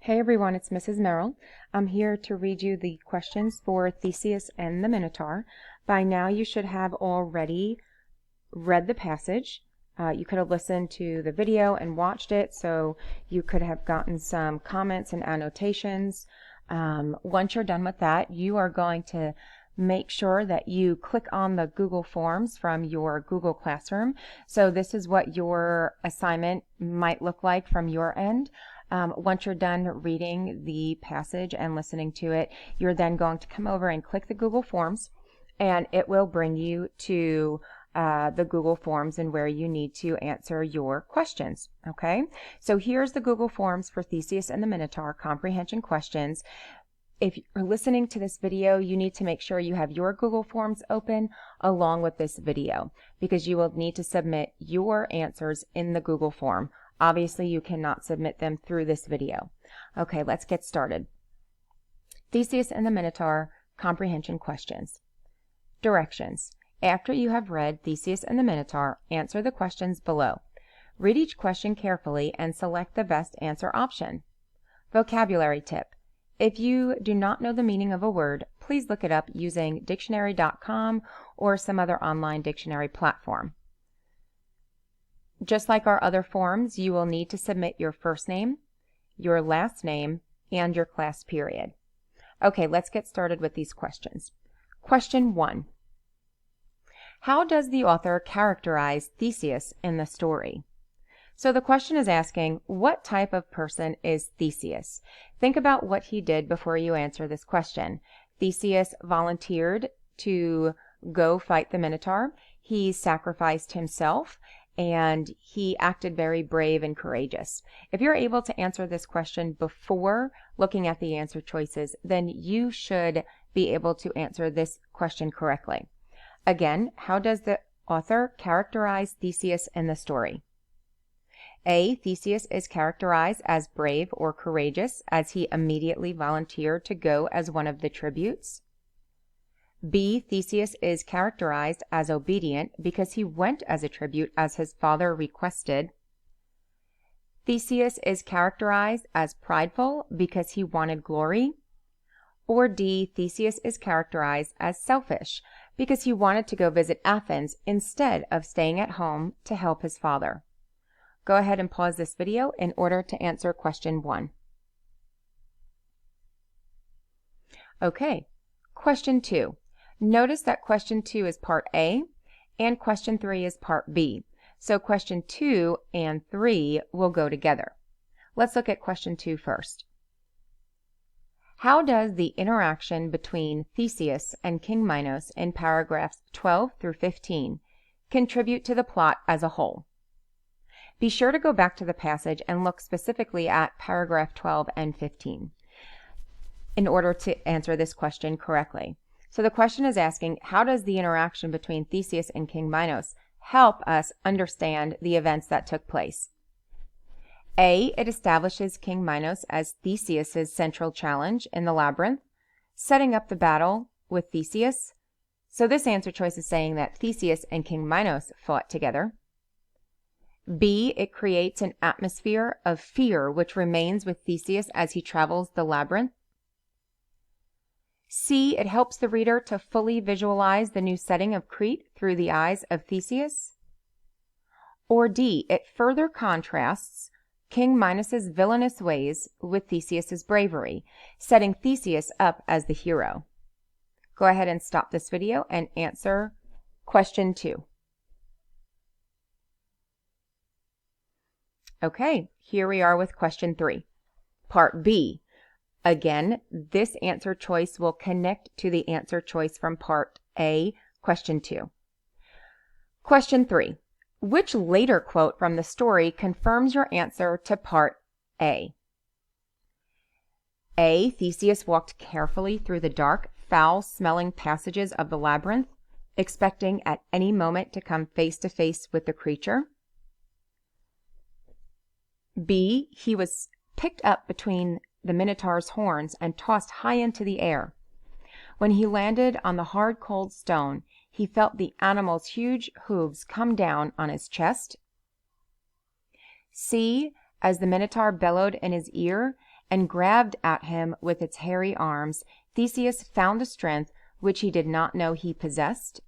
Hey everyone, it's Mrs. Merrill. I'm here to read you the questions for Theseus and the Minotaur. By now you should have already read the passage. You could have listened to the video and watched it, so you could have gotten some comments and annotations. Once you're done with that, you are going to make sure that you click on the Google Forms from your Google Classroom. So this is what your assignment might look like from your end. Once you're done reading the passage and listening to it, you're then going to come over and click the Google Forms, and it will bring you to the Google Forms and where you need to answer your questions. Okay, so here's the Google Forms for Theseus and the Minotaur comprehension questions. If you're listening to this video, you need to make sure you have your Google Forms open along with this video, because you will need to submit your answers in the Google form. Obviously, you cannot submit them through this video. Okay, let's get started. Theseus and the Minotaur comprehension questions. Directions. After you have read Theseus and the Minotaur, answer the questions below. Read each question carefully and select the best answer option. Vocabulary tip. If you do not know the meaning of a word, please look it up using dictionary.com or some other online dictionary platform. Just like our other forms, you will need to submit your first name, your last name, and your class period. Okay, let's get started with these questions. Question 1. How does the author characterize Theseus in the story? So the question is asking, what type of person is Theseus? Think about what he did before you answer this question. Theseus volunteered to go fight the Minotaur. He sacrificed himself, and he acted very brave and courageous. If you're able to answer this question before looking at the answer choices, then you should be able to answer this question correctly. Again, how does the author characterize Theseus in the story? A. Theseus is characterized as brave or courageous, as he immediately volunteered to go as one of the tributes. B. Theseus is characterized as obedient because he went as a tribute as his father requested. Theseus is characterized as prideful because he wanted glory. Or D. Theseus is characterized as selfish because he wanted to go visit Athens instead of staying at home to help his father. Go ahead and pause this video in order to answer question 1. Okay, question 2. Notice that question 2 is part A and question 3 is part B. So question 2 and 3 will go together. Let's look at question 2 first. How does the interaction between Theseus and King Minos in paragraphs 12 through 15 contribute to the plot as a whole? Be sure to go back to the passage and look specifically at paragraph 12 and 15 in order to answer this question correctly. So the question is asking, how does the interaction between Theseus and King Minos help us understand the events that took place? A. It establishes King Minos as Theseus's central challenge in the labyrinth, setting up the battle with Theseus. So this answer choice is saying that Theseus and King Minos fought together. B. It creates an atmosphere of fear which remains with Theseus as he travels the labyrinth. C. It helps the reader to fully visualize the new setting of Crete through the eyes of Theseus. Or D. It further contrasts King Minos's villainous ways with Theseus's bravery, setting Theseus up as the hero. Go ahead and stop this video and answer question 2. Okay, here we are with question 3. Part B. Again, this answer choice will connect to the answer choice from part A, question 2. Question 3. Which later quote from the story confirms your answer to part A? A. Theseus walked carefully through the dark, foul-smelling passages of the labyrinth, expecting at any moment to come face to face with the creature. B. He was picked up between the Minotaur's horns and tossed high into the air. When he landed on the hard, cold stone, he felt the animal's huge hooves come down on his chest. C. As the Minotaur bellowed in his ear and grabbed at him with its hairy arms, Theseus found a strength which he did not know he possessed?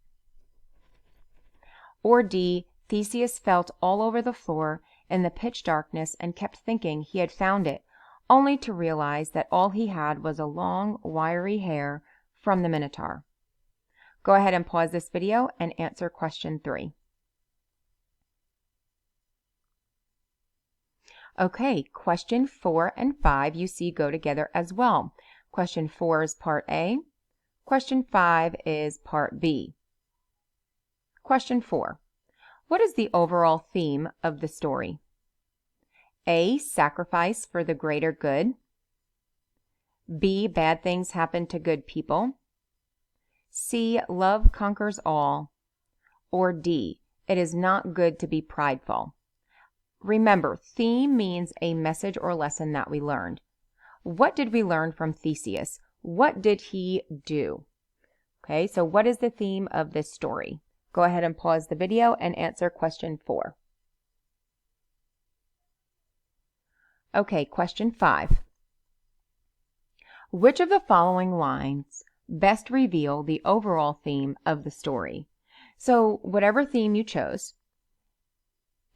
Or D, Theseus felt all over the floor in the pitch darkness and kept thinking he had found it, only to realize that all he had was a long, wiry hair from the Minotaur? Go ahead and pause this video and answer question 3. Okay, question 4 and 5 you see go together as well. Question 4 is part A. Question 5 is part B. Question 4. What is the overall theme of the story? A, sacrifice for the greater good. B, bad things happen to good people. C, love conquers all. Or D, it is not good to be prideful. Remember, theme means a message or lesson that we learned. What did we learn from Theseus? What did he do? Okay, so what is the theme of this story? Go ahead and pause the video and answer question 4. Okay, question 5. Which of the following lines best reveal the overall theme of the story? So whatever theme you chose,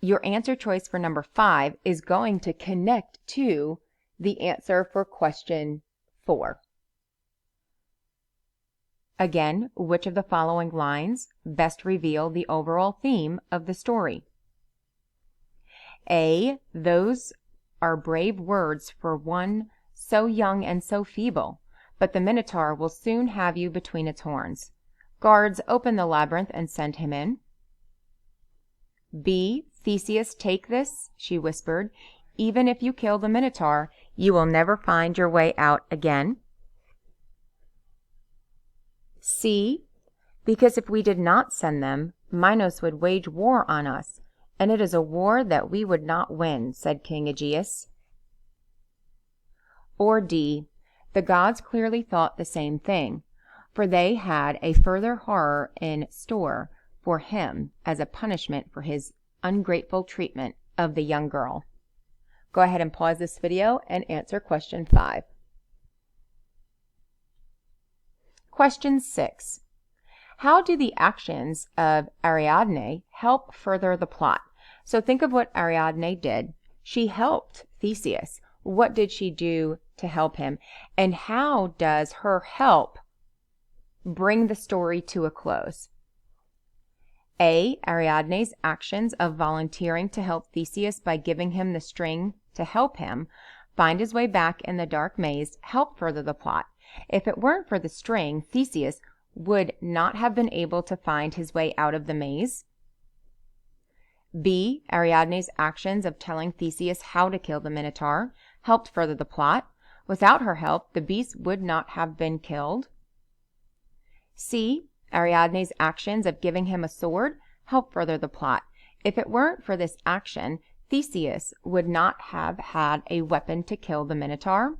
your answer choice for number 5 is going to connect to the answer for question 4. Again, which of the following lines best reveal the overall theme of the story? A, those are brave words for one so young and so feeble, but the Minotaur will soon have you between its horns. Guards, open the labyrinth and send him in. B, Theseus, take this, she whispered. Even if you kill the Minotaur, you will never find your way out again. C, because if we did not send them, Minos would wage war on us, and it is a war that we would not win, said King Aegeus. Or D, the gods clearly thought the same thing, for they had a further horror in store for him as a punishment for his ungrateful treatment of the young girl. Go ahead and pause this video and answer question 5. Question 6. How do the actions of Ariadne help further the plot? So think of what Ariadne did. She helped Theseus. What did she do to help him? And how does her help bring the story to a close? A, Ariadne's actions of volunteering to help Theseus by giving him the string to help him find his way back in the dark maze help further the plot. If it weren't for the string, Theseus would not have been able to find his way out of the maze. B, Ariadne's actions of telling Theseus how to kill the Minotaur helped further the plot. Without her help, the beast would not have been killed. C, Ariadne's actions of giving him a sword helped further the plot. If it weren't for this action, Theseus would not have had a weapon to kill the Minotaur.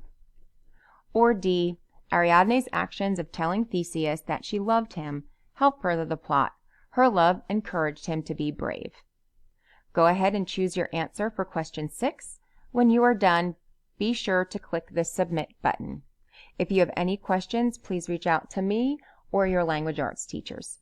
Or D, Ariadne's actions of telling Theseus that she loved him helped further the plot. Her love encouraged him to be brave. Go ahead and choose your answer for question 6. When you are done, be sure to click the Submit button. If you have any questions, please reach out to me or your language arts teachers.